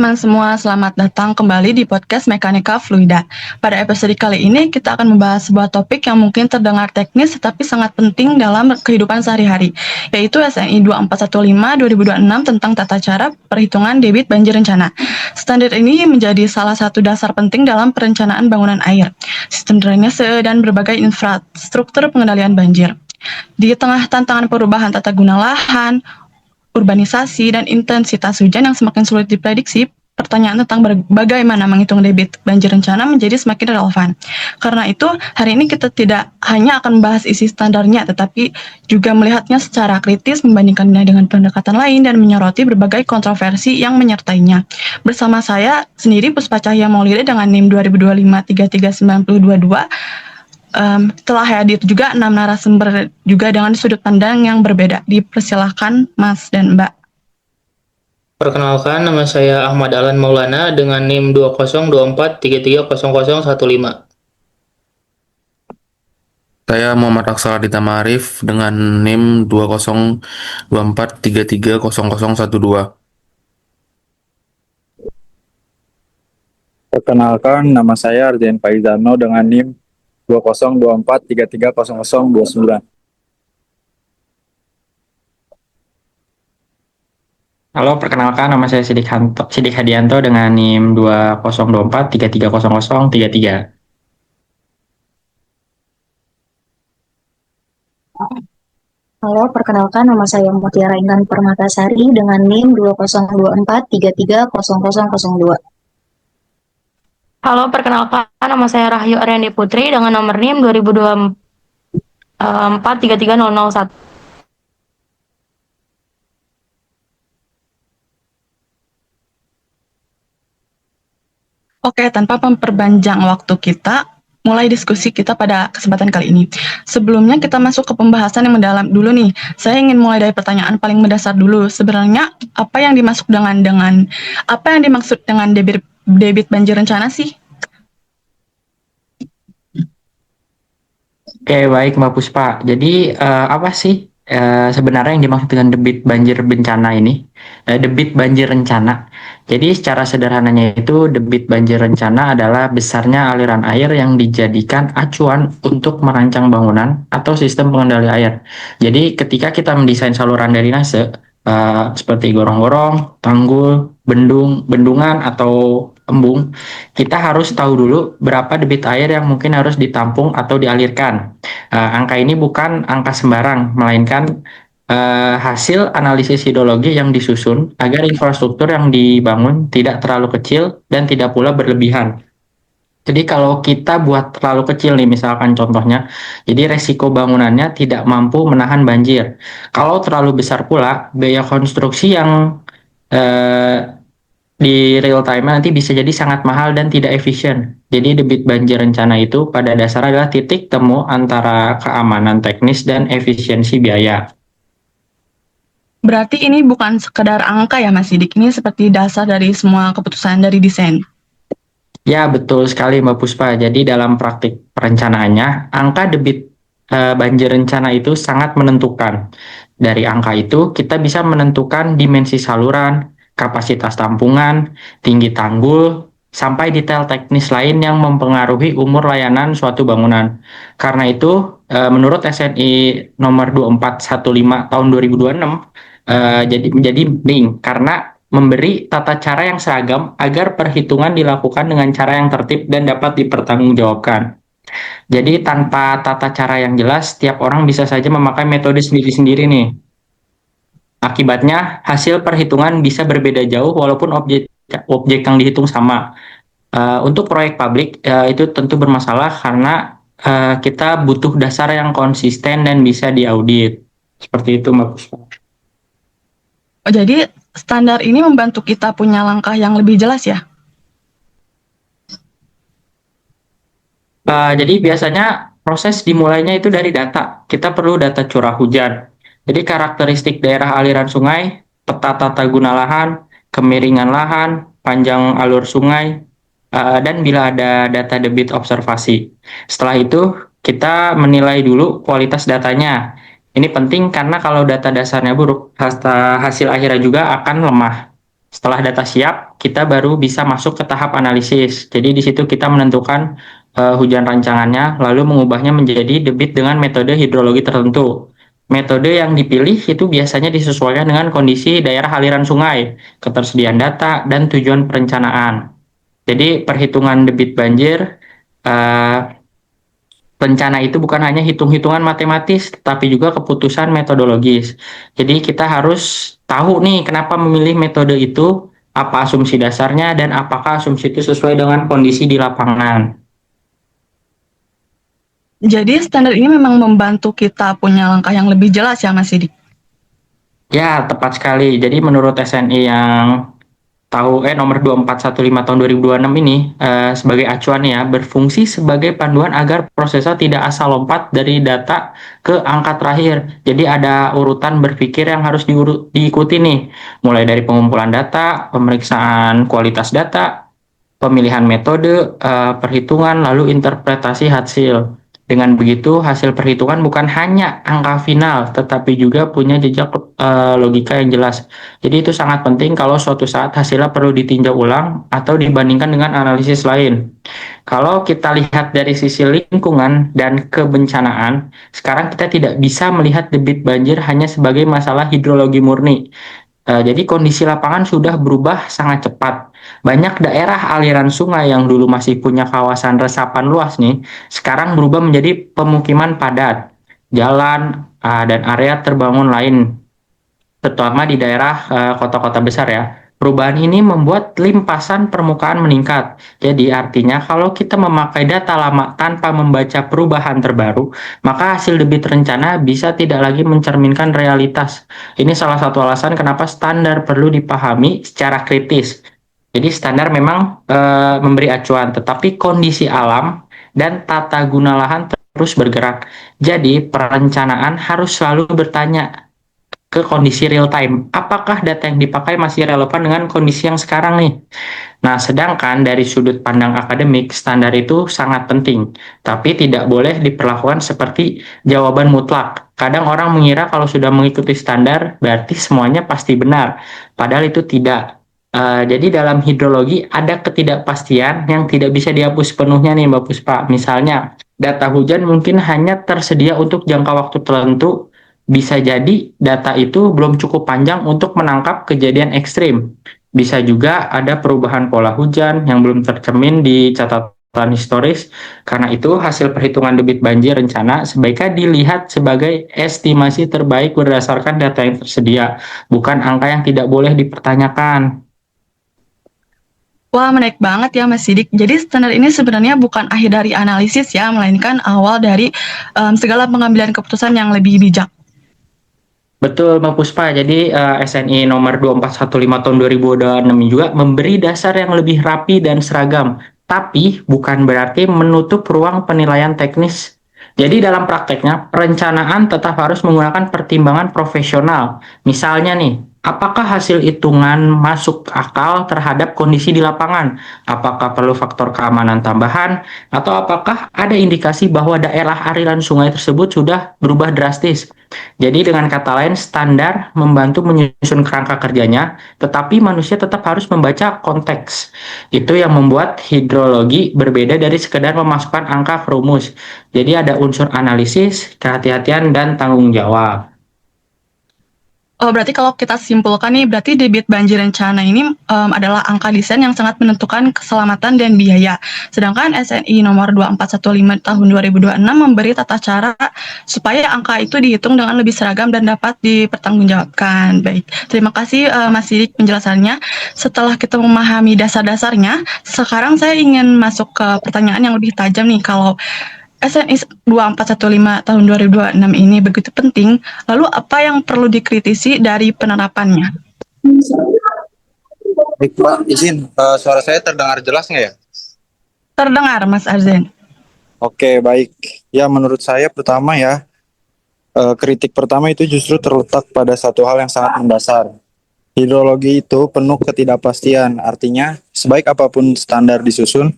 teman-teman semua, selamat datang kembali di podcast Mekanika Fluida. Pada episode kali ini, kita akan membahas sebuah topik yang mungkin terdengar teknis tetapi sangat penting dalam kehidupan sehari-hari, yaitu SNI 2415/2026 tentang tata cara perhitungan debit banjir rencana. Standar ini menjadi salah satu dasar penting dalam perencanaan bangunan air, sistem drainase, dan berbagai infrastruktur pengendalian banjir. Di tengah tantangan perubahan tata guna lahan, urbanisasi, dan intensitas hujan yang semakin sulit diprediksi, pertanyaan tentang bagaimana menghitung debit banjir rencana menjadi semakin relevan. Karena itu, hari ini kita tidak hanya akan membahas isi standarnya, tetapi juga melihatnya secara kritis, membandingkannya dengan pendekatan lain, dan menyoroti berbagai kontroversi yang menyertainya. Bersama saya sendiri, Puspa Cahya Maulida dengan NIM 2025339022, telah hadir juga 6 narasumber juga dengan sudut pandang yang berbeda. Dipersilahkan Mas dan Mbak. Perkenalkan, nama saya Ahmad Alan Maulana dengan NIM 2024330015. Saya Muhammad Aksal Adita Ma'arif dengan NIM 2024330012. Perkenalkan, nama saya Arjen Faizano dengan NIM 2024330029. Halo, perkenalkan nama saya Sidik Hadianto dengan NIM 2024330033. Halo, perkenalkan nama saya Mutiara Intan Permatasari dengan NIM 2024330002. Halo, perkenalkan nama saya Rahyu Aryani Putri dengan nomor NIM 2024330001. Oke, tanpa memperpanjang waktu kita, mulai diskusi kita pada kesempatan kali ini. Sebelumnya kita masuk ke pembahasan yang mendalam dulu nih. Saya ingin mulai dari pertanyaan paling mendasar dulu. Sebenarnya apa yang dimaksud dengan debit banjir rencana sih? Oke, baik Mbak Puspa. Jadi apa sih sebenarnya yang dimaksud dengan debit banjir bencana ini? Debit banjir rencana. Jadi secara sederhananya itu debit banjir rencana adalah besarnya aliran air yang dijadikan acuan untuk merancang bangunan atau sistem pengendali air. Jadi ketika kita mendesain saluran drainase seperti gorong-gorong, tanggul, bendungan atau embung, kita harus tahu dulu berapa debit air yang mungkin harus ditampung atau dialirkan. Angka ini bukan angka sembarang, melainkan hasil analisis hidrologi yang disusun agar infrastruktur yang dibangun tidak terlalu kecil dan tidak pula berlebihan. Jadi kalau kita buat terlalu kecil nih, misalkan contohnya, jadi resiko bangunannya tidak mampu menahan banjir. Kalau terlalu besar pula, biaya konstruksi yang di real time nanti bisa jadi sangat mahal dan tidak efisien. Jadi debit banjir rencana itu pada dasarnya adalah titik temu antara keamanan teknis dan efisiensi biaya. Berarti ini bukan sekedar angka ya Mas Sidik, ini seperti dasar dari semua keputusan dari desain. Ya, betul sekali Mbak Puspa. Jadi dalam praktik perencanaannya, angka debit banjir rencana itu sangat menentukan. Dari angka itu, kita bisa menentukan dimensi saluran, kapasitas tampungan, tinggi tanggul, sampai detail teknis lain yang mempengaruhi umur layanan suatu bangunan. Karena itu, menurut SNI nomor 2415 tahun 2026, jadi menjadi penting karena memberi tata cara yang seragam agar perhitungan dilakukan dengan cara yang tertib dan dapat dipertanggungjawabkan. Jadi tanpa tata cara yang jelas, setiap orang bisa saja memakai metode sendiri-sendiri nih. Akibatnya, hasil perhitungan bisa berbeda jauh walaupun objek yang dihitung sama. Untuk proyek publik, itu tentu bermasalah karena kita butuh dasar yang konsisten dan bisa diaudit. Seperti itu, Mbak Puspa. Oh, jadi standar ini membantu kita punya langkah yang lebih jelas ya? Jadi biasanya proses dimulainya itu dari data. Kita perlu data curah hujan. Jadi karakteristik daerah aliran sungai, peta tata guna lahan, kemiringan lahan, panjang alur sungai, dan bila ada data debit observasi. Setelah itu kita menilai dulu kualitas datanya. Ini penting karena kalau data dasarnya buruk, hasil akhirnya juga akan lemah. Setelah data siap, kita baru bisa masuk ke tahap analisis. Jadi di situ kita menentukan hujan rancangannya, lalu mengubahnya menjadi debit dengan metode hidrologi tertentu. Metode yang dipilih itu biasanya disesuaikan dengan kondisi daerah aliran sungai, ketersediaan data, dan tujuan perencanaan. Jadi perhitungan debit banjir, eh, rencana itu bukan hanya hitung-hitungan matematis, tetapi juga keputusan metodologis. Jadi kita harus tahu nih kenapa memilih metode itu, apa asumsi dasarnya, dan apakah asumsi itu sesuai dengan kondisi di lapangan. Jadi standar ini memang membantu kita punya langkah yang lebih jelas ya Mas Sidik. Ya, tepat sekali. Jadi menurut SNI yang nomor 2415 tahun 2026 ini sebagai acuan ya, berfungsi sebagai panduan agar prosesnya tidak asal lompat dari data ke angka terakhir. Jadi ada urutan berpikir yang harus diikuti nih, mulai dari pengumpulan data, pemeriksaan kualitas data, pemilihan metode, perhitungan, lalu interpretasi hasil. Dengan begitu, hasil perhitungan bukan hanya angka final, tetapi juga punya jejak logika yang jelas. Jadi itu sangat penting kalau suatu saat hasilnya perlu ditinjau ulang atau dibandingkan dengan analisis lain. Kalau kita lihat dari sisi lingkungan dan kebencanaan, sekarang kita tidak bisa melihat debit banjir hanya sebagai masalah hidrologi murni. Jadi kondisi lapangan sudah berubah sangat cepat. Banyak daerah aliran sungai yang dulu masih punya kawasan resapan luas nih, sekarang berubah menjadi pemukiman padat, jalan dan area terbangun lain, terutama di daerah kota-kota besar ya. Perubahan ini membuat limpasan permukaan meningkat. Jadi artinya kalau kita memakai data lama tanpa membaca perubahan terbaru, maka hasil debit rencana bisa tidak lagi mencerminkan realitas. Ini salah satu alasan kenapa standar perlu dipahami secara kritis. Jadi standar memang memberi acuan, tetapi kondisi alam dan tata guna lahan terus bergerak. Jadi perencanaan harus selalu bertanya ke kondisi real time. Apakah data yang dipakai masih relevan dengan kondisi yang sekarang nih? Nah, sedangkan dari sudut pandang akademik, standar itu sangat penting, tapi tidak boleh diperlakukan seperti jawaban mutlak. Kadang orang mengira kalau sudah mengikuti standar, berarti semuanya pasti benar. Padahal itu tidak. Jadi dalam hidrologi ada ketidakpastian yang tidak bisa dihapus sepenuhnya nih Mbak Puspa. Misalnya, data hujan mungkin hanya tersedia untuk jangka waktu tertentu, bisa jadi data itu belum cukup panjang untuk menangkap kejadian ekstrim. Bisa juga ada perubahan pola hujan yang belum tercermin di catatan historis. Karena itu, hasil perhitungan debit banjir rencana sebaiknya dilihat sebagai estimasi terbaik berdasarkan data yang tersedia, bukan angka yang tidak boleh dipertanyakan. Wah, menarik banget ya Mas Sidik. Jadi standar ini sebenarnya bukan akhir dari analisis ya, melainkan awal dari segala pengambilan keputusan yang lebih bijak. Betul, Mbak Puspa. Jadi SNI nomor 2415 tahun 2026 juga memberi dasar yang lebih rapi dan seragam, tapi bukan berarti menutup ruang penilaian teknis. Jadi dalam prakteknya, perencanaan tetap harus menggunakan pertimbangan profesional. Misalnya nih, apakah hasil hitungan masuk akal terhadap kondisi di lapangan? Apakah perlu faktor keamanan tambahan? Atau apakah ada indikasi bahwa daerah aliran sungai tersebut sudah berubah drastis? Jadi dengan kata lain, standar membantu menyusun kerangka kerjanya, tetapi manusia tetap harus membaca konteks. Itu yang membuat hidrologi berbeda dari sekedar memasukkan angka ke rumus. Jadi ada unsur analisis, kehati-hatian, dan tanggung jawab. Oh, berarti kalau kita simpulkan nih, berarti debit banjir rencana ini adalah angka desain yang sangat menentukan keselamatan dan biaya. Sedangkan SNI nomor 2415 tahun 2026 memberi tata cara supaya angka itu dihitung dengan lebih seragam dan dapat dipertanggungjawabkan. Baik, terima kasih Mas Sidik penjelasannya. Setelah kita memahami dasar-dasarnya, sekarang saya ingin masuk ke pertanyaan yang lebih tajam nih. Kalau SNI 2415 tahun 2026 ini begitu penting, lalu apa yang perlu dikritisi dari penerapannya? Baik, Pak, izin, suara saya terdengar jelas nggak ya? Terdengar, Mas Arzen. Oke, baik. Ya, menurut saya pertama ya, kritik pertama itu justru terletak pada satu hal yang sangat mendasar. Hidrologi itu penuh ketidakpastian, artinya sebaik apapun standar disusun,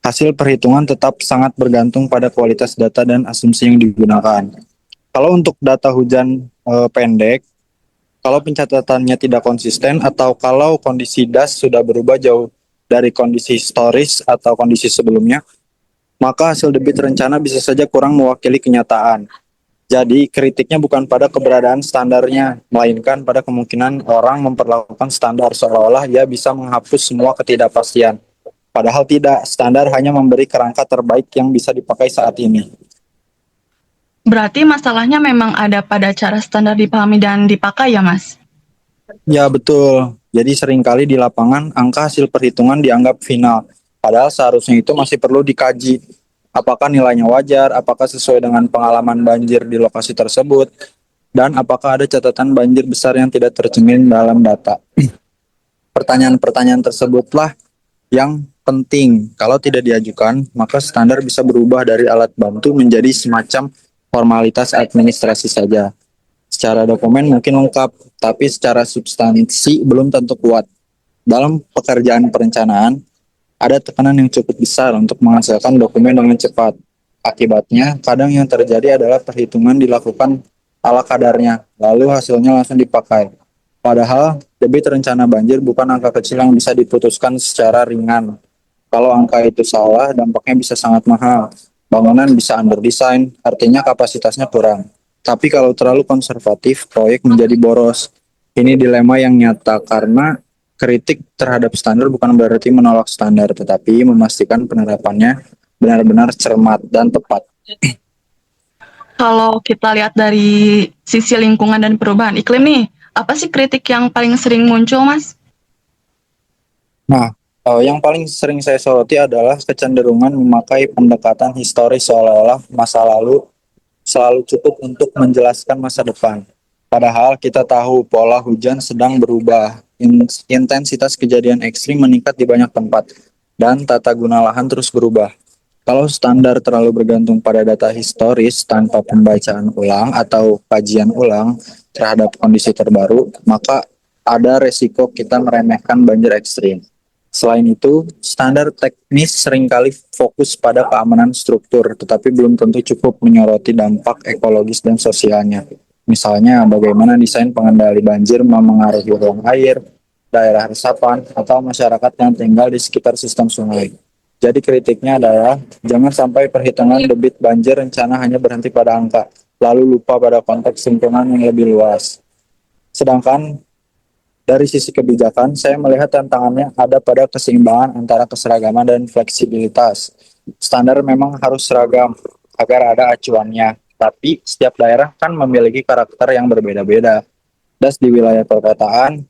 hasil perhitungan tetap sangat bergantung pada kualitas data dan asumsi yang digunakan. Kalau untuk data hujan pendek, Kalau pencatatannya tidak konsisten atau kalau kondisi das sudah berubah jauh dari kondisi historis atau kondisi sebelumnya, maka hasil debit rencana bisa saja kurang mewakili kenyataan. Jadi kritiknya bukan pada keberadaan standarnya, melainkan pada kemungkinan orang memperlakukan standar seolah-olah ia bisa menghapus semua ketidakpastian. Padahal tidak, standar hanya memberi kerangka terbaik yang bisa dipakai saat ini. Berarti masalahnya memang ada pada cara standar dipahami dan dipakai ya, Mas? Ya betul, jadi seringkali di lapangan angka hasil perhitungan dianggap final. Padahal seharusnya itu masih perlu dikaji. Apakah nilainya wajar, apakah sesuai dengan pengalaman banjir di lokasi tersebut, dan apakah ada catatan banjir besar yang tidak tercermin dalam data. Pertanyaan-pertanyaan tersebutlah yang penting. Kalau tidak diajukan, maka standar bisa berubah dari alat bantu menjadi semacam formalitas administrasi saja. Secara dokumen mungkin lengkap, tapi secara substansi belum tentu kuat. Dalam pekerjaan perencanaan, ada tekanan yang cukup besar untuk menghasilkan dokumen dengan cepat. Akibatnya, kadang yang terjadi adalah perhitungan dilakukan ala kadarnya, lalu hasilnya langsung dipakai. Padahal, debit rencana banjir bukan angka kecil yang bisa diputuskan secara ringan. Kalau angka itu salah, dampaknya bisa sangat mahal. Bangunan bisa underdesign, artinya kapasitasnya kurang. Tapi kalau terlalu konservatif, proyek menjadi boros. Ini dilema yang nyata karena kritik terhadap standar bukan berarti menolak standar, tetapi memastikan penerapannya benar-benar cermat dan tepat. Kalau kita lihat dari sisi lingkungan dan perubahan iklim nih, apa sih kritik yang paling sering muncul, Mas? Nah, yang paling sering saya soroti adalah kecenderungan memakai pendekatan historis seolah-olah masa lalu selalu cukup untuk menjelaskan masa depan. Padahal kita tahu pola hujan sedang berubah, intensitas kejadian ekstrim meningkat di banyak tempat, dan tata guna lahan terus berubah. Kalau standar terlalu bergantung pada data historis tanpa pembacaan ulang atau kajian ulang terhadap kondisi terbaru, maka ada resiko kita meremehkan banjir ekstrim. Selain itu, standar teknis seringkali fokus pada keamanan struktur, tetapi belum tentu cukup menyoroti dampak ekologis dan sosialnya. Misalnya, bagaimana desain pengendali banjir memengaruhi ruang air, daerah resapan, atau masyarakat yang tinggal di sekitar sistem sungai. Jadi kritiknya adalah, jangan sampai perhitungan debit banjir rencana hanya berhenti pada angka, lalu lupa pada konteks lingkungan yang lebih luas. Sedangkan dari sisi kebijakan, saya melihat tantangannya ada pada keseimbangan antara keseragaman dan fleksibilitas. Standar memang harus seragam agar ada acuannya, tapi setiap daerah kan memiliki karakter yang berbeda-beda. Das di wilayah perkotaan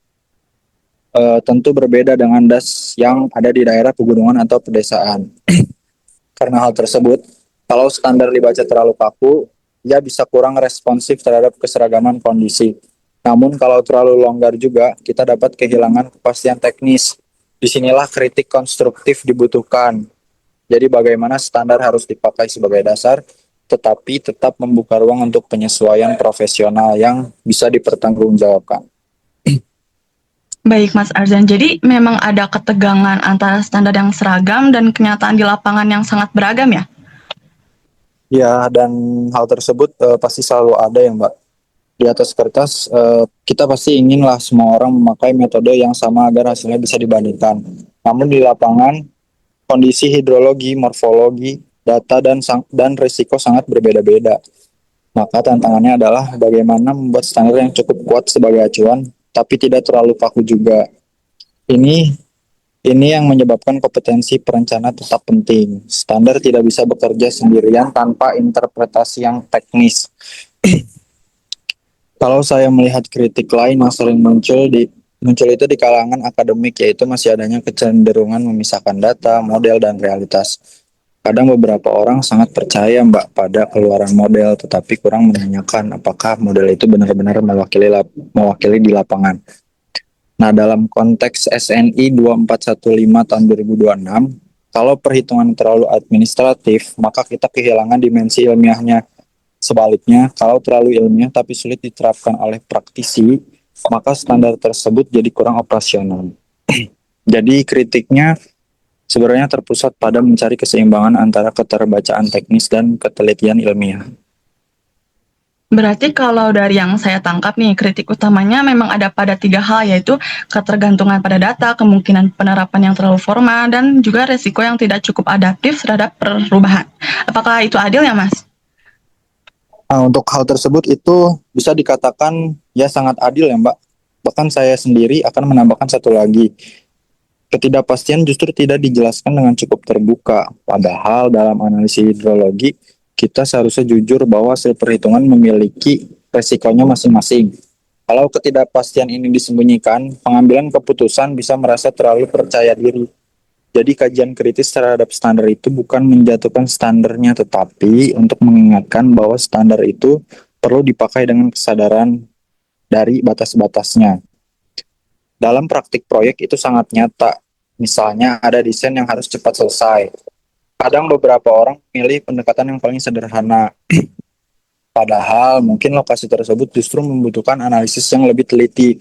tentu berbeda dengan das yang ada di daerah pegunungan atau pedesaan. Karena hal tersebut, kalau standar dibaca terlalu kaku, ia bisa kurang responsif terhadap keseragaman kondisi. Namun kalau terlalu longgar juga, kita dapat kehilangan kepastian teknis. Disinilah kritik konstruktif dibutuhkan. Jadi bagaimana standar harus dipakai sebagai dasar, tetapi tetap membuka ruang untuk penyesuaian profesional yang bisa dipertanggungjawabkan. Baik, Mas Arzan. Jadi memang ada ketegangan antara standar yang seragam dan kenyataan di lapangan yang sangat beragam ya? Ya, dan hal tersebut pasti selalu ada ya Mbak. Di atas kertas, kita pasti inginlah semua orang memakai metode yang sama agar hasilnya bisa dibandingkan. Namun di lapangan, kondisi hidrologi, morfologi, data, dan risiko sangat berbeda-beda. Maka tantangannya adalah bagaimana membuat standar yang cukup kuat sebagai acuan, tapi tidak terlalu kaku juga. Ini yang menyebabkan kompetensi perencana tetap penting. Standar tidak bisa bekerja sendirian tanpa interpretasi yang teknis. Kalau saya melihat kritik lain yang sering muncul itu di kalangan akademik, yaitu masih adanya kecenderungan memisahkan data, model, dan realitas. Kadang beberapa orang sangat percaya Mbak pada keluaran model, tetapi kurang menanyakan apakah model itu benar-benar mewakili di lapangan. Nah, dalam konteks SNI 2415 tahun 2026, kalau perhitungan terlalu administratif, maka kita kehilangan dimensi ilmiahnya. Sebaliknya, kalau terlalu ilmiah tapi sulit diterapkan oleh praktisi, maka standar tersebut jadi kurang operasional. Jadi kritiknya sebenarnya terpusat pada mencari keseimbangan antara keterbacaan teknis dan ketelitian ilmiah. Berarti kalau dari yang saya tangkap nih, kritik utamanya memang ada pada 3 hal, yaitu ketergantungan pada data, kemungkinan penerapan yang terlalu formal, dan juga resiko yang tidak cukup adaptif terhadap perubahan. Apakah itu adil ya, Mas? Nah, untuk hal tersebut itu bisa dikatakan ya sangat adil ya Mbak. Bahkan saya sendiri akan menambahkan satu lagi. Ketidakpastian justru tidak dijelaskan dengan cukup terbuka. Padahal dalam analisis hidrologi, kita seharusnya jujur bahwa hasil perhitungan memiliki resikonya masing-masing. Kalau ketidakpastian ini disembunyikan, pengambilan keputusan bisa merasa terlalu percaya diri. Jadi kajian kritis terhadap standar itu bukan menjatuhkan standarnya, tetapi untuk mengingatkan bahwa standar itu perlu dipakai dengan kesadaran dari batas-batasnya. Dalam praktik proyek itu sangat nyata. Misalnya ada desain yang harus cepat selesai. Kadang beberapa orang memilih pendekatan yang paling sederhana. Padahal mungkin lokasi tersebut justru membutuhkan analisis yang lebih teliti.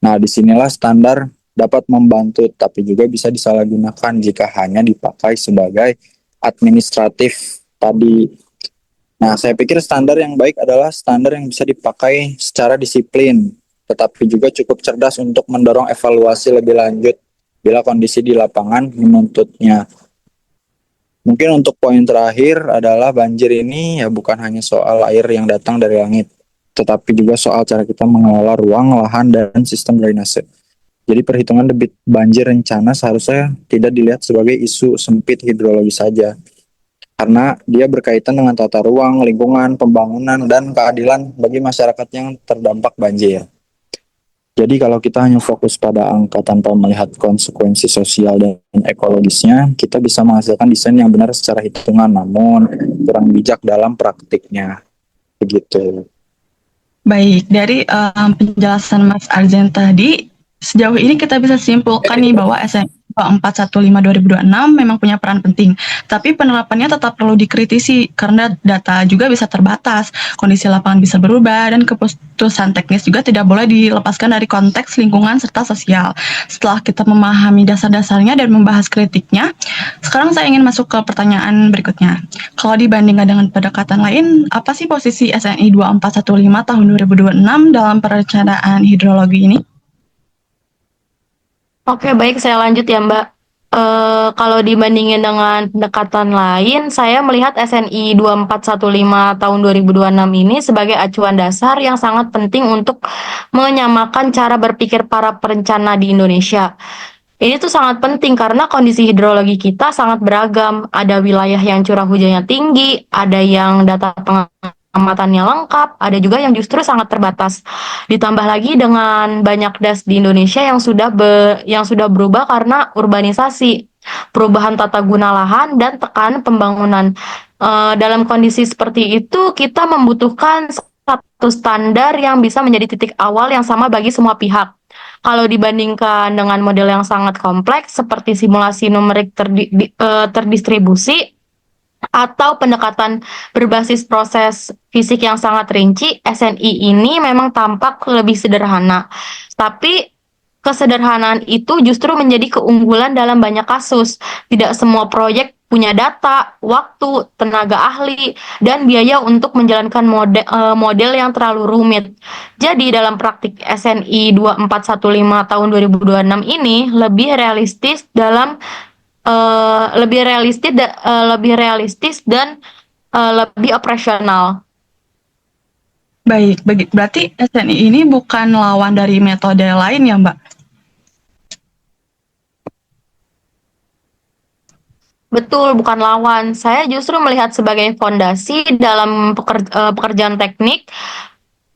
Nah, disinilah standar dapat membantu, tapi juga bisa disalahgunakan jika hanya dipakai sebagai administratif tadi. Nah, saya pikir standar yang baik adalah standar yang bisa dipakai secara disiplin, tetapi juga cukup cerdas untuk mendorong evaluasi lebih lanjut bila kondisi di lapangan menuntutnya. Mungkin untuk poin terakhir adalah banjir ini ya bukan hanya soal air yang datang dari langit, tetapi juga soal cara kita mengelola ruang, lahan, dan sistem drainase. Jadi perhitungan debit banjir rencana seharusnya tidak dilihat sebagai isu sempit hidrologi saja, karena dia berkaitan dengan tata ruang, lingkungan, pembangunan, dan keadilan bagi masyarakat yang terdampak banjir. Jadi kalau kita hanya fokus pada angka tanpa melihat konsekuensi sosial dan ekologisnya, kita bisa menghasilkan desain yang benar secara hitungan, namun kurang bijak dalam praktiknya. Begitu. Baik, dari penjelasan Mas Arzen tadi, sejauh ini kita bisa simpulkan nih bahwa SNI 415/2026 memang punya peran penting, tapi penerapannya tetap perlu dikritisi karena data juga bisa terbatas, kondisi lapangan bisa berubah, dan keputusan teknis juga tidak boleh dilepaskan dari konteks lingkungan serta sosial. Setelah kita memahami dasar-dasarnya dan membahas kritiknya, sekarang saya ingin masuk ke pertanyaan berikutnya. Kalau dibandingkan dengan pendekatan lain, apa sih posisi SNI 2415 tahun 2026 dalam perencanaan hidrologi ini? Oke, baik, saya lanjut ya, Mbak. Kalau dibandingin dengan pendekatan lain, saya melihat SNI 2415 tahun 2026 ini sebagai acuan dasar yang sangat penting untuk menyamakan cara berpikir para perencana di Indonesia. Ini tuh sangat penting karena kondisi hidrologi kita sangat beragam. Ada wilayah yang curah hujannya tinggi, ada yang data pengamatannya lengkap, ada juga yang justru sangat terbatas. Ditambah lagi dengan banyak das di Indonesia yang sudah berubah karena urbanisasi, perubahan tata guna lahan, dan tekanan pembangunan. Dalam kondisi seperti itu, kita membutuhkan satu standar yang bisa menjadi titik awal yang sama bagi semua pihak. Kalau dibandingkan dengan model yang sangat kompleks seperti simulasi numerik terdistribusi atau pendekatan berbasis proses fisik yang sangat rinci, SNI ini memang tampak lebih sederhana. Tapi kesederhanaan itu justru menjadi keunggulan dalam banyak kasus. Tidak semua proyek punya data, waktu, tenaga ahli, dan biaya untuk menjalankan model yang terlalu rumit. Jadi dalam praktik SNI 2415 tahun 2026 ini lebih realistis dan lebih operasional. Baik, berarti SNI ini bukan lawan dari metode lain ya, Mbak? Betul, bukan lawan. Saya justru melihat sebagai fondasi dalam pekerjaan teknik.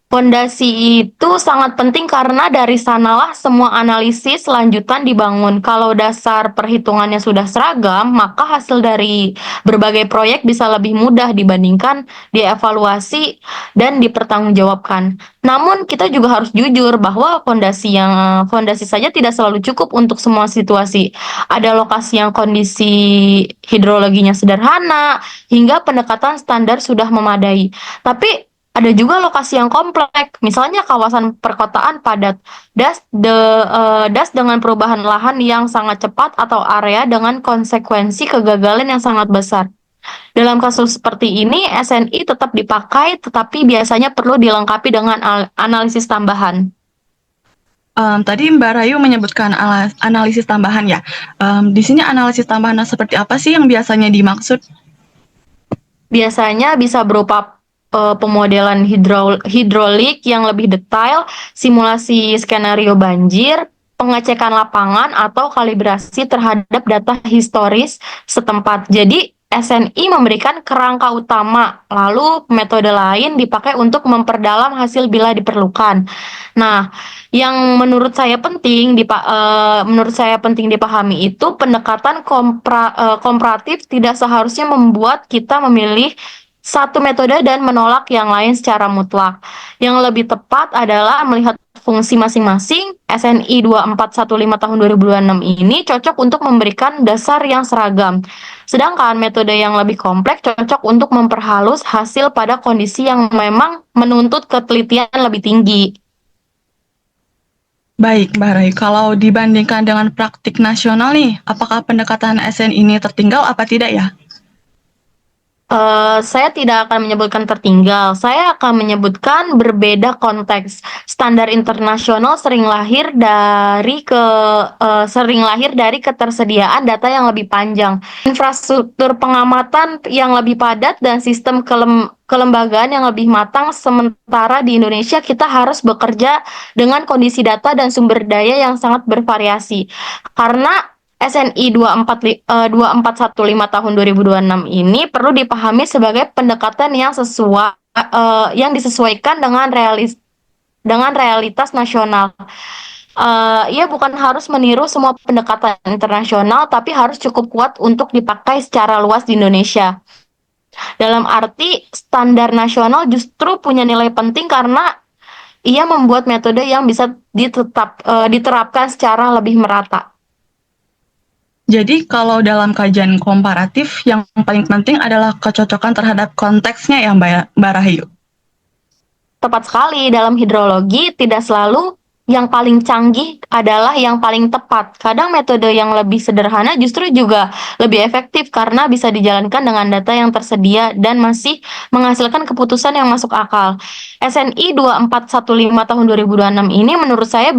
Fondasi itu sangat penting karena dari sanalah semua analisis lanjutan dibangun. Kalau dasar perhitungannya sudah seragam, maka hasil dari berbagai proyek bisa lebih mudah dibandingkan dievaluasi dan dipertanggungjawabkan. Namun kita juga harus jujur bahwa fondasi saja tidak selalu cukup untuk semua situasi. Ada lokasi yang kondisi hidrologinya sederhana hingga pendekatan standar sudah memadai. Tapi ada juga lokasi yang kompleks, misalnya kawasan perkotaan padat, das dengan perubahan lahan yang sangat cepat atau area dengan konsekuensi kegagalan yang sangat besar. Dalam kasus seperti ini, SNI tetap dipakai, tetapi biasanya perlu dilengkapi dengan analisis tambahan. Tadi Mbak Rayu menyebutkan analisis tambahan ya. Di sini analisis tambahan seperti apa sih yang biasanya dimaksud? Biasanya bisa berupa pemodelan hidrolik yang lebih detail, simulasi skenario banjir, pengecekan lapangan, atau kalibrasi terhadap data historis setempat. Jadi, SNI memberikan kerangka utama, lalu metode lain dipakai untuk memperdalam hasil bila diperlukan. Nah, yang menurut saya penting dipahami itu pendekatan komparatif tidak seharusnya membuat kita memilih satu metode dan menolak yang lain secara mutlak. Yang lebih tepat adalah melihat fungsi masing-masing. SNI 2415 tahun 2026 ini cocok untuk memberikan dasar yang seragam. Sedangkan metode yang lebih kompleks cocok untuk memperhalus hasil pada kondisi yang memang menuntut ketelitian lebih tinggi. Baik, Mbak Rayu, kalau dibandingkan dengan praktik nasional nih, apakah pendekatan SNI ini tertinggal apa tidak ya? Saya tidak akan menyebutkan tertinggal, saya akan menyebutkan berbeda konteks. Standar internasional sering lahir dari ketersediaan data yang lebih panjang, infrastruktur pengamatan yang lebih padat, dan sistem kelembagaan yang lebih matang. Sementara di Indonesia kita harus bekerja dengan kondisi data dan sumber daya yang sangat bervariasi. Karena SNI 2415 tahun 2026 ini perlu dipahami sebagai pendekatan yang disesuaikan dengan realitas nasional. Ia bukan harus meniru semua pendekatan internasional, tapi harus cukup kuat untuk dipakai secara luas di Indonesia. Dalam arti, standar nasional justru punya nilai penting karena ia membuat metode yang bisa diterapkan secara lebih merata. Jadi kalau dalam kajian komparatif yang paling penting adalah kecocokan terhadap konteksnya ya Mbak Rahayu. Tepat sekali, dalam hidrologi tidak selalu yang paling canggih adalah yang paling tepat. Kadang metode yang lebih sederhana justru juga lebih efektif karena bisa dijalankan dengan data yang tersedia dan masih menghasilkan keputusan yang masuk akal. SNI 2415 tahun 2026 ini menurut saya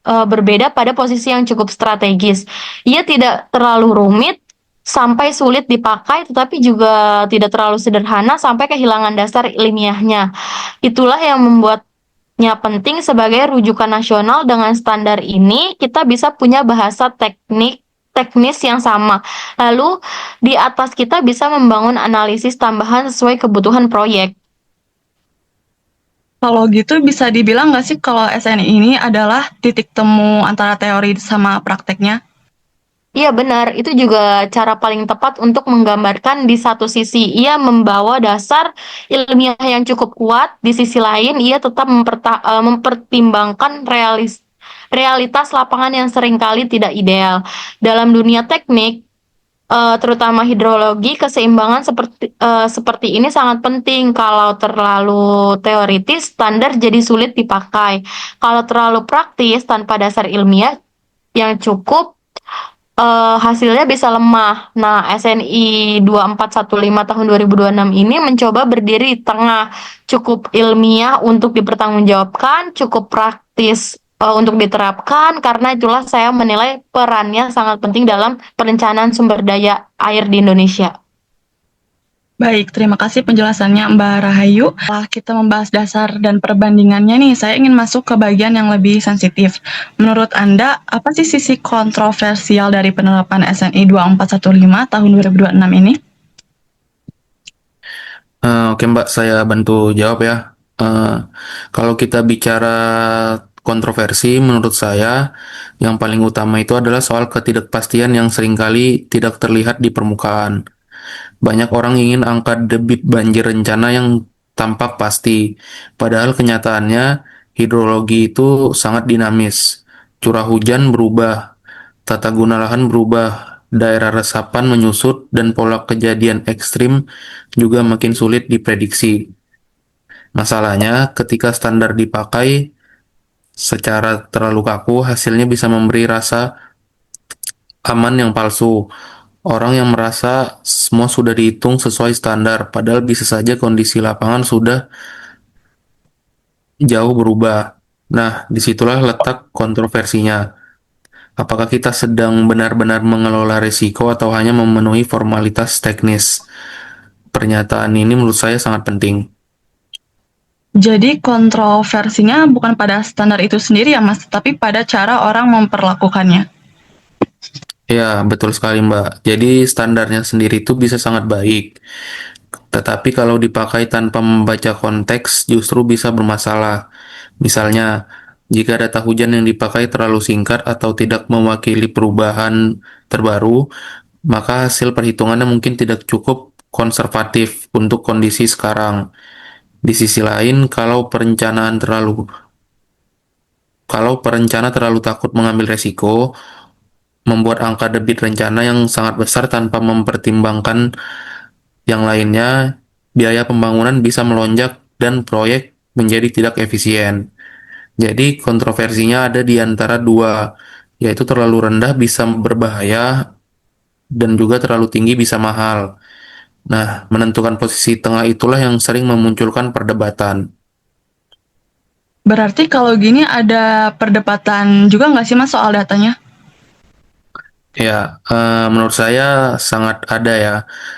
berbeda pada posisi yang cukup strategis. Ia tidak terlalu rumit sampai sulit dipakai, tetapi juga tidak terlalu sederhana sampai kehilangan dasar ilmiahnya. Itulah yang membuatnya penting sebagai rujukan nasional. Dengan standar ini, kita bisa punya bahasa teknis yang sama. Lalu, di atas kita bisa membangun analisis tambahan sesuai kebutuhan proyek. Kalau gitu bisa dibilang nggak sih kalau SNI ini adalah titik temu antara teori sama prakteknya? Iya benar, itu juga cara paling tepat untuk menggambarkan. Di satu sisi ia membawa dasar ilmiah yang cukup kuat, di sisi lain ia tetap mempertimbangkan realitas lapangan yang seringkali tidak ideal. Dalam dunia teknik, terutama hidrologi, keseimbangan seperti ini sangat penting. Kalau terlalu teoritis, standar jadi sulit dipakai. Kalau terlalu praktis tanpa dasar ilmiah yang cukup, hasilnya bisa lemah. Nah, SNI 2415 tahun 2026 ini mencoba berdiri di tengah, cukup ilmiah untuk dipertanggungjawabkan, cukup praktis untuk diterapkan. Karena itulah saya menilai perannya sangat penting dalam perencanaan sumber daya air di Indonesia. Baik, terima kasih penjelasannya Mbak Rahayu. Setelah kita membahas dasar dan perbandingannya nih, saya ingin masuk ke bagian yang lebih sensitif. Menurut Anda, apa sih sisi kontroversial dari penerapan SNI 2415 tahun 2026 ini? Oke Mbak, saya bantu jawab ya. Kalau kita bicara kontroversi, menurut saya yang paling utama itu adalah soal ketidakpastian yang seringkali tidak terlihat di permukaan. Banyak orang ingin angka debit banjir rencana yang tampak pasti, padahal kenyataannya hidrologi itu sangat dinamis. Curah hujan berubah, tata guna lahan berubah, daerah resapan menyusut, dan pola kejadian ekstrim juga makin sulit diprediksi. Masalahnya, ketika standar dipakai secara terlalu kaku, hasilnya bisa memberi rasa aman yang palsu. Orang yang merasa semua sudah dihitung sesuai standar, padahal bisa saja kondisi lapangan sudah jauh berubah. Nah, disitulah letak kontroversinya. Apakah kita sedang benar-benar mengelola risiko atau hanya memenuhi formalitas teknis? Pernyataan ini menurut saya sangat penting. Jadi kontroversinya bukan pada standar itu sendiri ya Mas, tapi pada cara orang memperlakukannya. Ya, betul sekali Mbak. Jadi standarnya sendiri itu bisa sangat baik. Tetapi kalau dipakai tanpa membaca konteks justru bisa bermasalah. Misalnya, jika data hujan yang dipakai terlalu singkat atau tidak mewakili perubahan terbaru, maka hasil perhitungannya mungkin tidak cukup konservatif untuk kondisi sekarang. Di sisi lain, kalau perencana terlalu takut mengambil resiko, membuat angka debit rencana yang sangat besar tanpa mempertimbangkan yang lainnya, biaya pembangunan bisa melonjak dan proyek menjadi tidak efisien. Jadi kontroversinya ada di antara dua, yaitu terlalu rendah bisa berbahaya dan juga terlalu tinggi bisa mahal. Nah, menentukan posisi tengah itulah yang sering memunculkan perdebatan. Berarti kalau gini ada perdebatan juga nggak sih Mas soal datanya? Ya, menurut saya sangat ada ya.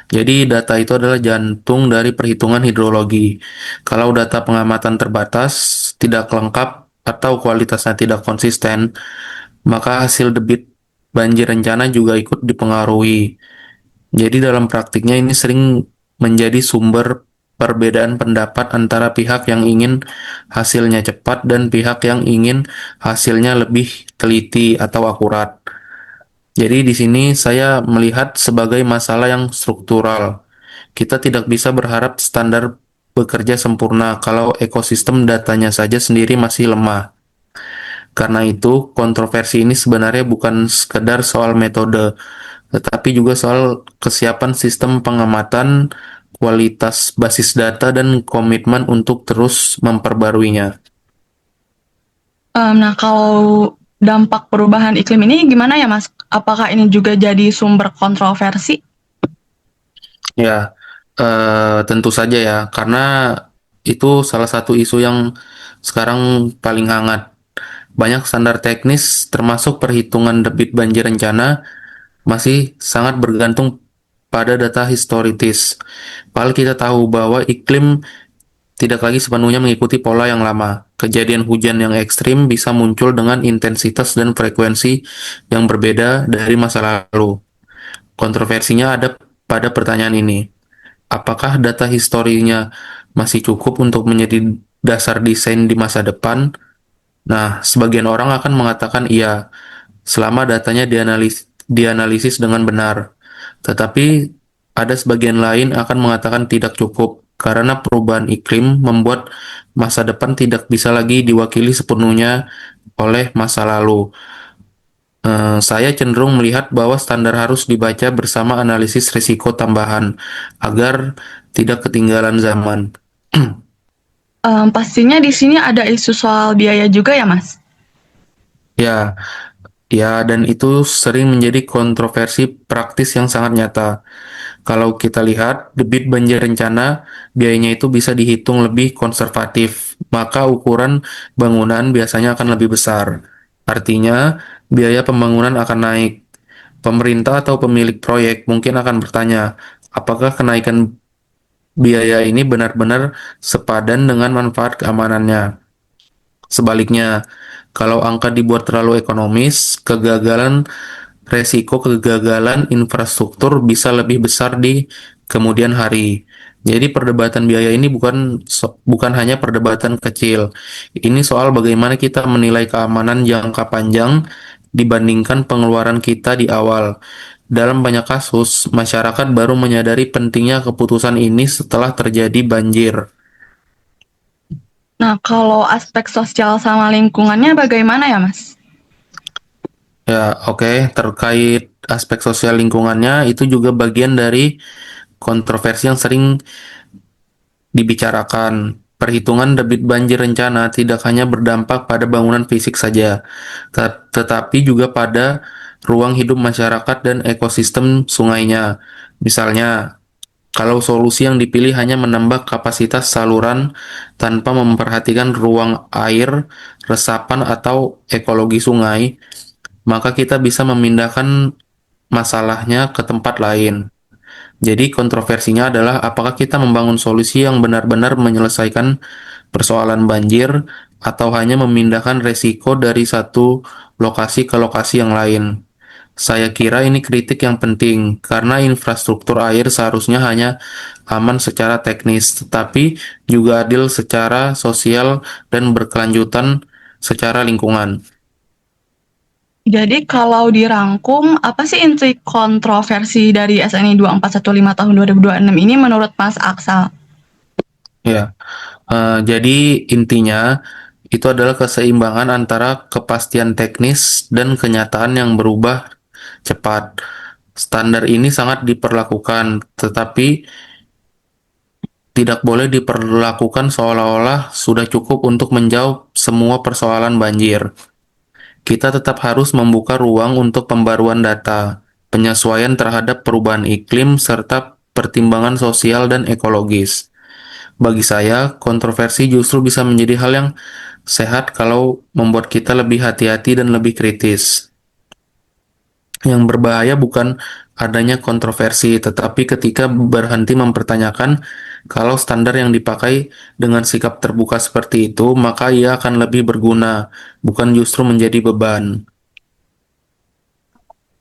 Jadi data itu adalah jantung dari perhitungan hidrologi. Kalau data pengamatan terbatas, tidak lengkap, atau kualitasnya tidak konsisten, maka hasil debit banjir rencana juga ikut dipengaruhi. Jadi dalam praktiknya ini sering menjadi sumber perbedaan pendapat antara pihak yang ingin hasilnya cepat dan pihak yang ingin hasilnya lebih teliti atau akurat. Jadi di sini saya melihat sebagai masalah yang struktural. Kita tidak bisa berharap standar bekerja sempurna kalau ekosistem datanya saja sendiri masih lemah. Karena itu, kontroversi ini sebenarnya bukan sekedar soal metode, tetapi juga soal kesiapan sistem pengamatan, kualitas basis data, dan komitmen untuk terus memperbaruinya. Nah, kalau dampak perubahan iklim ini gimana ya Mas? Apakah ini juga jadi sumber kontroversi? Ya, tentu saja ya, karena itu salah satu isu yang sekarang paling hangat. Banyak standar teknis, termasuk perhitungan debit banjir rencana, masih sangat bergantung pada data historitis. Padahal kita tahu bahwa iklim tidak lagi sepenuhnya mengikuti pola yang lama. Kejadian hujan yang ekstrim bisa muncul dengan intensitas dan frekuensi yang berbeda dari masa lalu. Kontroversinya ada pada pertanyaan ini. Apakah data historinya masih cukup untuk menjadi dasar desain di masa depan? Nah, sebagian orang akan mengatakan iya, selama datanya dianalisis dengan benar. Tetapi ada sebagian lain akan mengatakan tidak cukup, karena perubahan iklim membuat masa depan tidak bisa lagi diwakili sepenuhnya oleh masa lalu. Saya cenderung melihat bahwa standar harus dibaca bersama analisis risiko tambahan agar tidak ketinggalan zaman. Pastinya di sini ada isu soal biaya juga ya Mas? Ya, ya, dan itu sering menjadi kontroversi praktis yang sangat nyata. Kalau kita lihat, debit banjir rencana, biayanya itu bisa dihitung lebih konservatif, maka ukuran bangunan biasanya akan lebih besar. Artinya, biaya pembangunan akan naik. Pemerintah atau pemilik proyek mungkin akan bertanya, apakah kenaikan biaya ini benar-benar sepadan dengan manfaat keamanannya? Sebaliknya, kalau angka dibuat terlalu ekonomis, resiko kegagalan infrastruktur bisa lebih besar di kemudian hari. Jadi perdebatan biaya ini bukan hanya perdebatan kecil. Ini soal bagaimana kita menilai keamanan jangka panjang dibandingkan pengeluaran kita di awal. Dalam banyak kasus, masyarakat baru menyadari pentingnya keputusan ini setelah terjadi banjir. Nah, kalau aspek sosial sama lingkungannya bagaimana ya Mas? Ya, oke. Terkait aspek sosial lingkungannya, itu juga bagian dari kontroversi yang sering dibicarakan. Perhitungan debit banjir rencana tidak hanya berdampak pada bangunan fisik saja, tetapi juga pada ruang hidup masyarakat dan ekosistem sungainya. Misalnya, kalau solusi yang dipilih hanya menambah kapasitas saluran tanpa memperhatikan ruang air, resapan, atau ekologi sungai, maka kita bisa memindahkan masalahnya ke tempat lain. Jadi kontroversinya adalah apakah kita membangun solusi yang benar-benar menyelesaikan persoalan banjir atau hanya memindahkan resiko dari satu lokasi ke lokasi yang lain. Saya kira ini kritik yang penting karena infrastruktur air seharusnya hanya aman secara teknis, tetapi juga adil secara sosial dan berkelanjutan secara lingkungan. Jadi kalau dirangkum, apa sih inti kontroversi dari SNI 2415 tahun 2026 ini menurut Mas Aksal? Ya, jadi intinya itu adalah keseimbangan antara kepastian teknis dan kenyataan yang berubah cepat. Standar ini sangat diperlakukan, tetapi tidak boleh diperlakukan seolah-olah sudah cukup untuk menjawab semua persoalan banjir. Kita tetap harus membuka ruang untuk pembaruan data, penyesuaian terhadap perubahan iklim, serta pertimbangan sosial dan ekologis. Bagi saya, kontroversi justru bisa menjadi hal yang sehat kalau membuat kita lebih hati-hati dan lebih kritis. Yang berbahaya bukan adanya kontroversi, tetapi ketika berhenti mempertanyakan kalau standar yang dipakai dengan sikap terbuka seperti itu, maka ia akan lebih berguna, bukan justru menjadi beban.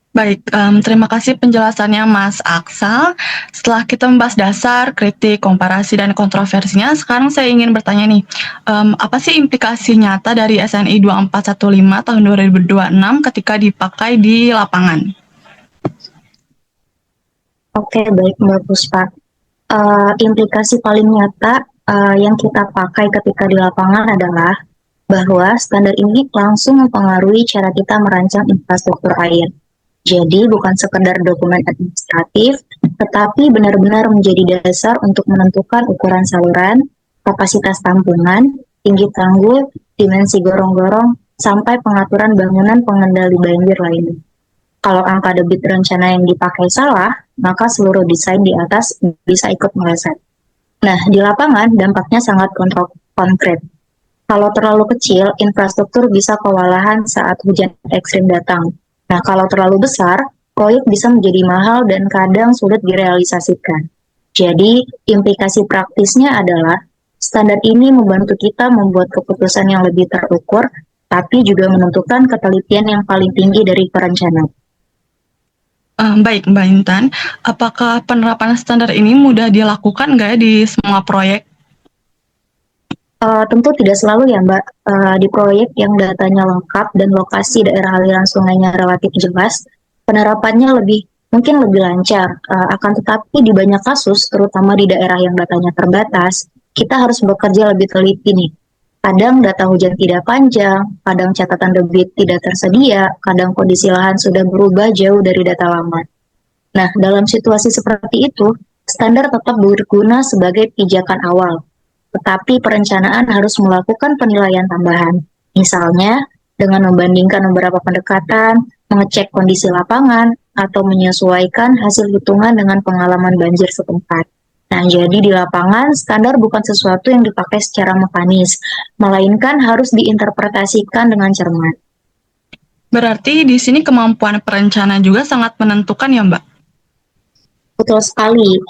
Baik, terima kasih penjelasannya Mas Aksal. Setelah kita membahas dasar, kritik, komparasi, dan kontroversinya, sekarang saya ingin bertanya nih, apa sih implikasi nyata dari SNI 2415 tahun 2026 ketika dipakai di lapangan? Oke, baik Mbak Puspa. Implikasi paling nyata yang kita pakai ketika di lapangan adalah bahwa standar ini langsung mempengaruhi cara kita merancang infrastruktur air. Jadi bukan sekedar dokumen administratif, tetapi benar-benar menjadi dasar untuk menentukan ukuran saluran, kapasitas tampungan, tinggi tanggul, dimensi gorong-gorong, sampai pengaturan bangunan pengendali banjir lainnya. Kalau angka debit rencana yang dipakai salah, maka seluruh desain di atas bisa ikut meleset. Nah, di lapangan dampaknya sangat konkret. Kalau terlalu kecil, infrastruktur bisa kewalahan saat hujan ekstrim datang. Nah, kalau terlalu besar, proyek bisa menjadi mahal dan kadang sulit direalisasikan. Jadi, implikasi praktisnya adalah standar ini membantu kita membuat keputusan yang lebih terukur, tapi juga menentukan ketelitian yang paling tinggi dari perencanaan. Baik, Mbak Intan, apakah penerapan standar ini mudah dilakukan nggak ya di semua proyek? Tentu tidak selalu ya Mbak, di proyek yang datanya lengkap dan lokasi daerah aliran sungainya relatif jelas, penerapannya mungkin lebih lancar, akan tetapi di banyak kasus, terutama di daerah yang datanya terbatas, kita harus bekerja lebih teliti nih. Kadang data hujan tidak panjang, kadang catatan debit tidak tersedia, kadang kondisi lahan sudah berubah jauh dari data lama. Nah, dalam situasi seperti itu, standar tetap berguna sebagai pijakan awal, tetapi perencanaan harus melakukan penilaian tambahan. Misalnya, dengan membandingkan beberapa pendekatan, mengecek kondisi lapangan, atau menyesuaikan hasil hitungan dengan pengalaman banjir setempat. Nah, jadi di lapangan, standar bukan sesuatu yang dipakai secara mekanis, melainkan harus diinterpretasikan dengan cermat. Berarti di sini kemampuan perencanaan juga sangat menentukan ya, Mbak? Betul sekali.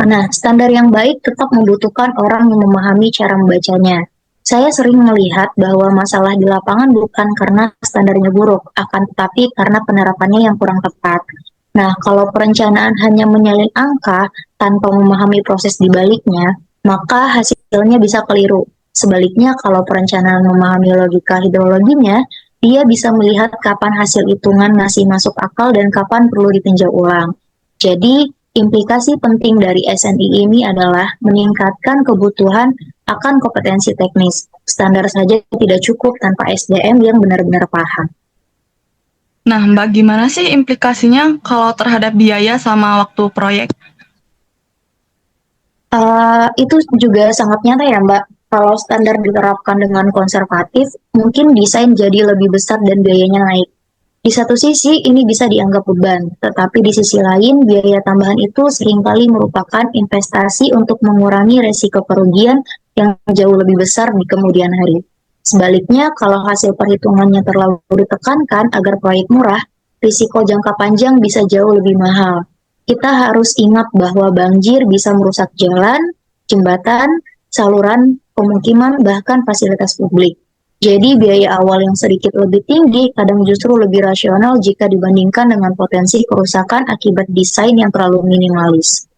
Nah, standar yang baik tetap membutuhkan orang yang memahami cara membacanya. Saya sering melihat bahwa masalah di lapangan bukan karena standarnya buruk, akan tetapi karena penerapannya yang kurang tepat. Nah, kalau perencanaan hanya menyalin angka tanpa memahami proses di baliknya, maka hasilnya bisa keliru. Sebaliknya, kalau perencanaan memahami logika hidrologinya, dia bisa melihat kapan hasil hitungan masih masuk akal dan kapan perlu ditinjau ulang. Jadi, implikasi penting dari SNI ini adalah meningkatkan kebutuhan akan kompetensi teknis. Standar saja tidak cukup tanpa SDM yang benar-benar paham. Nah, Mbak, gimana sih implikasinya kalau terhadap biaya sama waktu proyek? Itu juga sangat nyata ya Mbak. Kalau standar diterapkan dengan konservatif, mungkin desain jadi lebih besar dan biayanya naik. Di satu sisi, ini bisa dianggap beban, tetapi di sisi lain, biaya tambahan itu seringkali merupakan investasi untuk mengurangi resiko kerugian yang jauh lebih besar di kemudian hari. Sebaliknya, kalau hasil perhitungannya terlalu ditekankan agar proyek murah, risiko jangka panjang bisa jauh lebih mahal. Kita harus ingat bahwa banjir bisa merusak jalan, jembatan, saluran, pemukiman, bahkan fasilitas publik. Jadi biaya awal yang sedikit lebih tinggi kadang justru lebih rasional jika dibandingkan dengan potensi kerusakan akibat desain yang terlalu minimalis.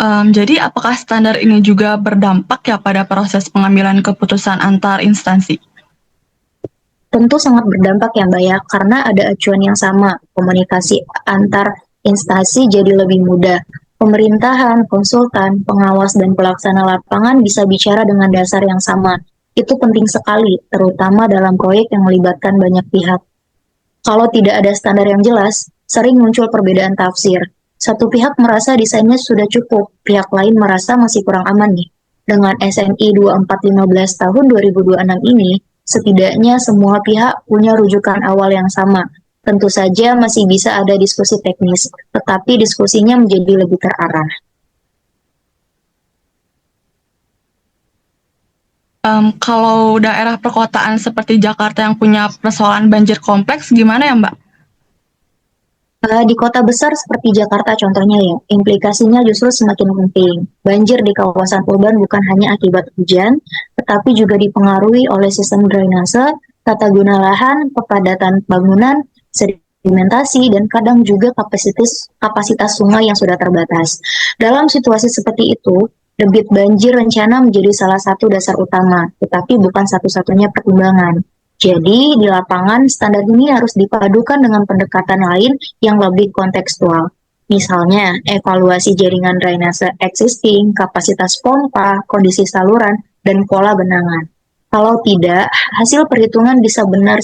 Jadi apakah standar ini juga berdampak ya pada proses pengambilan keputusan antar instansi? Tentu sangat berdampak ya Mbak ya, karena ada acuan yang sama, komunikasi antar instansi jadi lebih mudah. Pemerintahan, konsultan, pengawas, dan pelaksana lapangan bisa bicara dengan dasar yang sama. Itu penting sekali, terutama dalam proyek yang melibatkan banyak pihak. Kalau tidak ada standar yang jelas, sering muncul perbedaan tafsir. Satu pihak merasa desainnya sudah cukup, pihak lain merasa masih kurang aman nih. Dengan SNI 2415 tahun 2026 ini, setidaknya semua pihak punya rujukan awal yang sama. Tentu saja masih bisa ada diskusi teknis, tetapi diskusinya menjadi lebih terarah. Kalau daerah perkotaan seperti Jakarta yang punya persoalan banjir kompleks, gimana ya Mbak? Di kota besar seperti Jakarta contohnya ya, implikasinya justru semakin penting. Banjir di kawasan urban bukan hanya akibat hujan, tetapi juga dipengaruhi oleh sistem drainase, tata guna lahan, kepadatan bangunan, sedimentasi, dan kadang juga kapasitas sungai yang sudah terbatas. Dalam situasi seperti itu, debit banjir rencana menjadi salah satu dasar utama, tetapi bukan satu-satunya pertimbangan. Jadi, di lapangan, standar ini harus dipadukan dengan pendekatan lain yang lebih kontekstual. Misalnya, evaluasi jaringan drainase existing, kapasitas pompa, kondisi saluran, dan pola benangan. Kalau tidak, hasil perhitungan bisa benar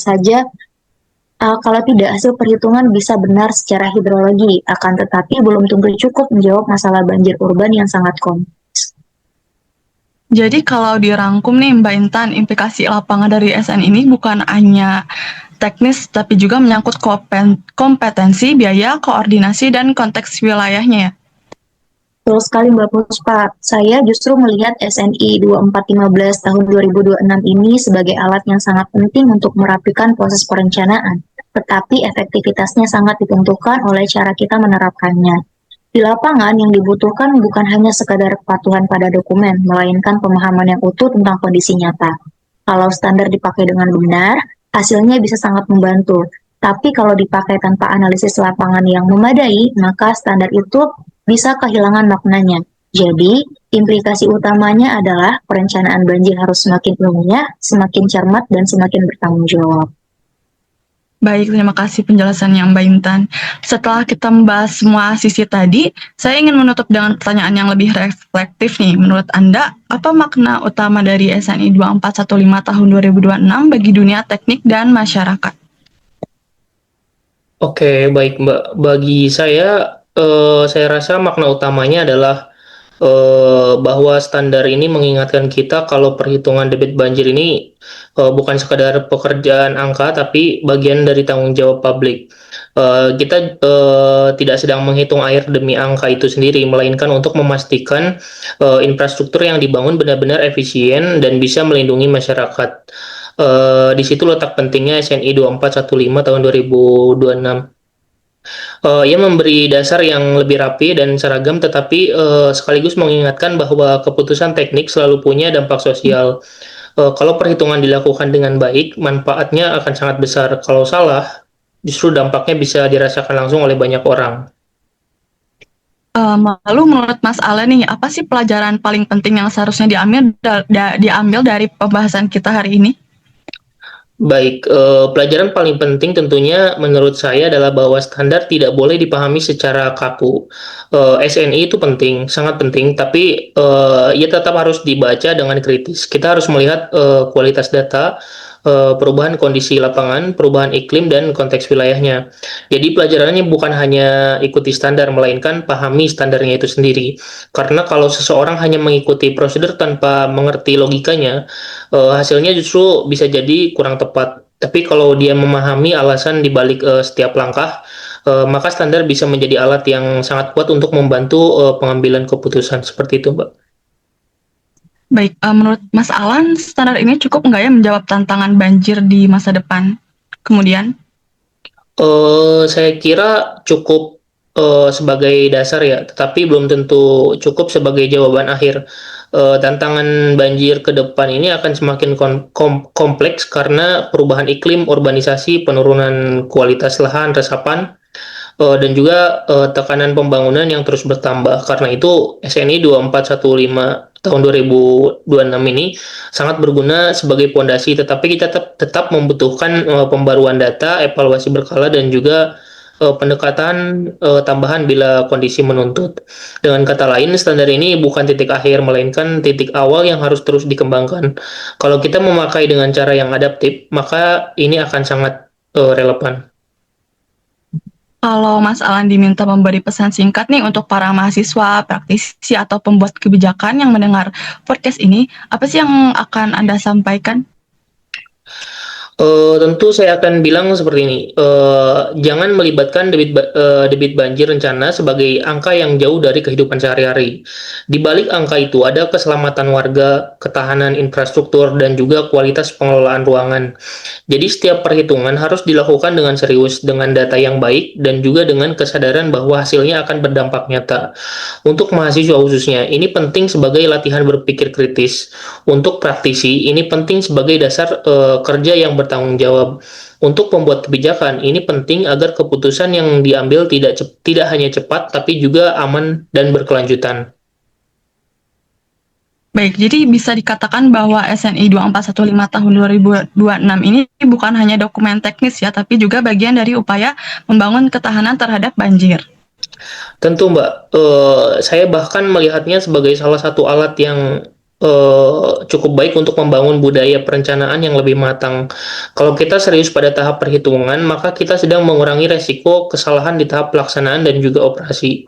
secara hidrologi, akan tetapi belum tentu cukup menjawab masalah banjir urban yang sangat kompleks. Jadi kalau dirangkum nih Mbak Intan, implikasi lapangan dari SN ini bukan hanya teknis, tapi juga menyangkut kompetensi, biaya, koordinasi, dan konteks wilayahnya ya. Betul sekali Mbak Puspa, saya justru melihat SNI 2415 tahun 2026 ini sebagai alat yang sangat penting untuk merapikan proses perencanaan, tetapi efektivitasnya sangat ditentukan oleh cara kita menerapkannya. Di lapangan yang dibutuhkan bukan hanya sekadar kepatuhan pada dokumen, melainkan pemahaman yang utuh tentang kondisi nyata. Kalau standar dipakai dengan benar, hasilnya bisa sangat membantu. Tapi kalau dipakai tanpa analisis lapangan yang memadai, maka standar itu bisa kehilangan maknanya. Jadi, implikasi utamanya adalah perencanaan banjir harus semakin ilmiah, semakin cermat, dan semakin bertanggung jawab. Baik, terima kasih penjelasannya Mbak Intan. Setelah kita membahas semua sisi tadi, saya ingin menutup dengan pertanyaan yang lebih reflektif nih. Menurut Anda, apa makna utama dari SNI 2415 tahun 2026 bagi dunia teknik dan masyarakat? Oke, baik Mbak. Bagi saya rasa makna utamanya adalah bahwa standar ini mengingatkan kita kalau perhitungan debit banjir ini bukan sekadar pekerjaan angka, tapi bagian dari tanggung jawab publik. Kita tidak sedang menghitung air demi angka itu sendiri, melainkan untuk memastikan infrastruktur yang dibangun benar-benar efisien dan bisa melindungi masyarakat. Di situ letak pentingnya SNI 2415 tahun 2026. Ia memberi dasar yang lebih rapi dan seragam, tetapi sekaligus mengingatkan bahwa keputusan teknik selalu punya dampak sosial. Kalau perhitungan dilakukan dengan baik, manfaatnya akan sangat besar. Kalau salah, justru dampaknya bisa dirasakan langsung oleh banyak orang. Lalu menurut Mas Ale nih, apa sih pelajaran paling penting yang seharusnya diambil dari pembahasan kita hari ini? Baik, pelajaran paling penting tentunya menurut saya adalah bahwa standar tidak boleh dipahami secara kaku. SNI itu penting, sangat penting, tapi ia tetap harus dibaca dengan kritis. Kita harus melihat kualitas data, perubahan kondisi lapangan, perubahan iklim, dan konteks wilayahnya. Jadi pelajarannya bukan hanya ikuti standar, melainkan pahami standarnya itu sendiri. Karena kalau seseorang hanya mengikuti prosedur tanpa mengerti logikanya, hasilnya justru bisa jadi kurang tepat. Tapi kalau dia memahami alasan di balik setiap langkah, maka standar bisa menjadi alat yang sangat kuat untuk membantu pengambilan keputusan seperti itu, Mbak. Baik, menurut Mas Alan, standar ini cukup nggak ya menjawab tantangan banjir di masa depan? Kemudian, Saya kira cukup sebagai dasar ya, tetapi belum tentu cukup sebagai jawaban akhir. Tantangan banjir ke depan ini akan semakin kompleks karena perubahan iklim, urbanisasi, penurunan kualitas lahan, resapan, dan juga tekanan pembangunan yang terus bertambah. Karena itu SNI 2415 tahun 2026 ini sangat berguna sebagai pondasi, tetapi kita tetap membutuhkan pembaruan data, evaluasi berkala, dan juga pendekatan tambahan bila kondisi menuntut. Dengan kata lain, standar ini bukan titik akhir, melainkan titik awal yang harus terus dikembangkan. Kalau kita memakai dengan cara yang adaptif, maka ini akan sangat relevan. kalau Mas Alan diminta memberi pesan singkat nih untuk para mahasiswa, praktisi, atau pembuat kebijakan yang mendengar podcast ini, apa sih yang akan Anda sampaikan? Tentu saya akan bilang seperti ini, jangan melibatkan debit banjir rencana sebagai angka yang jauh dari kehidupan sehari-hari. Di balik angka itu ada keselamatan warga, ketahanan infrastruktur, dan juga kualitas pengelolaan ruangan. Jadi setiap perhitungan harus dilakukan dengan serius, dengan data yang baik, dan juga dengan kesadaran bahwa hasilnya akan berdampak nyata. Untuk mahasiswa khususnya, ini penting sebagai latihan berpikir kritis. Untuk praktisi, ini penting sebagai dasar kerja yang bertanggung jawab. Untuk pembuat kebijakan, ini penting agar keputusan yang diambil tidak hanya cepat, tapi juga aman dan berkelanjutan. Baik, jadi bisa dikatakan bahwa SNI 2415 tahun 2026 ini bukan hanya dokumen teknis ya, tapi juga bagian dari upaya membangun ketahanan terhadap banjir. Tentu, Mbak. Saya bahkan melihatnya sebagai salah satu alat yang cukup baik untuk membangun budaya perencanaan yang lebih matang. Kalau kita serius pada tahap perhitungan, maka kita sedang mengurangi resiko kesalahan di tahap pelaksanaan dan juga operasi.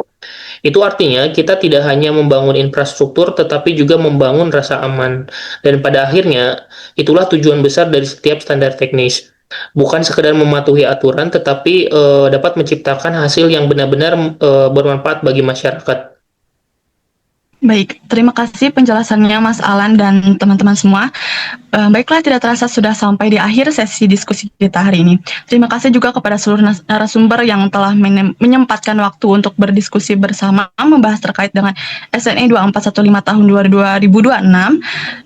Itu artinya kita tidak hanya membangun infrastruktur, tetapi juga membangun rasa aman. Dan pada akhirnya, itulah tujuan besar dari setiap standar teknis. Bukan sekedar mematuhi aturan, tetapi dapat menciptakan hasil yang benar-benar bermanfaat bagi masyarakat. Baik, terima kasih penjelasannya Mas Alan dan teman-teman semua. Baiklah, tidak terasa sudah sampai di akhir sesi diskusi kita hari ini. Terima kasih juga kepada seluruh narasumber yang telah menyempatkan waktu untuk berdiskusi bersama membahas terkait dengan SNI 2415 tahun 2026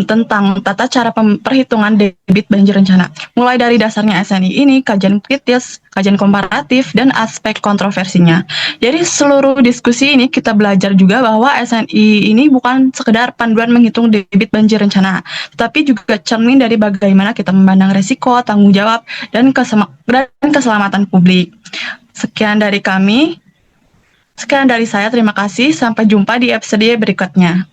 tentang tata cara perhitungan debit banjir rencana. Mulai dari dasarnya SNI ini, kajian kritis, kajian komparatif, dan aspek kontroversinya. Jadi seluruh diskusi ini kita belajar juga bahwa SNI ini bukan sekedar panduan menghitung debit banjir rencana, tetapi juga cermin dari bagaimana kita memandang resiko, tanggung jawab, dan keselamatan publik. Sekian dari kami. Sekian dari saya, terima kasih. Sampai jumpa di episode berikutnya.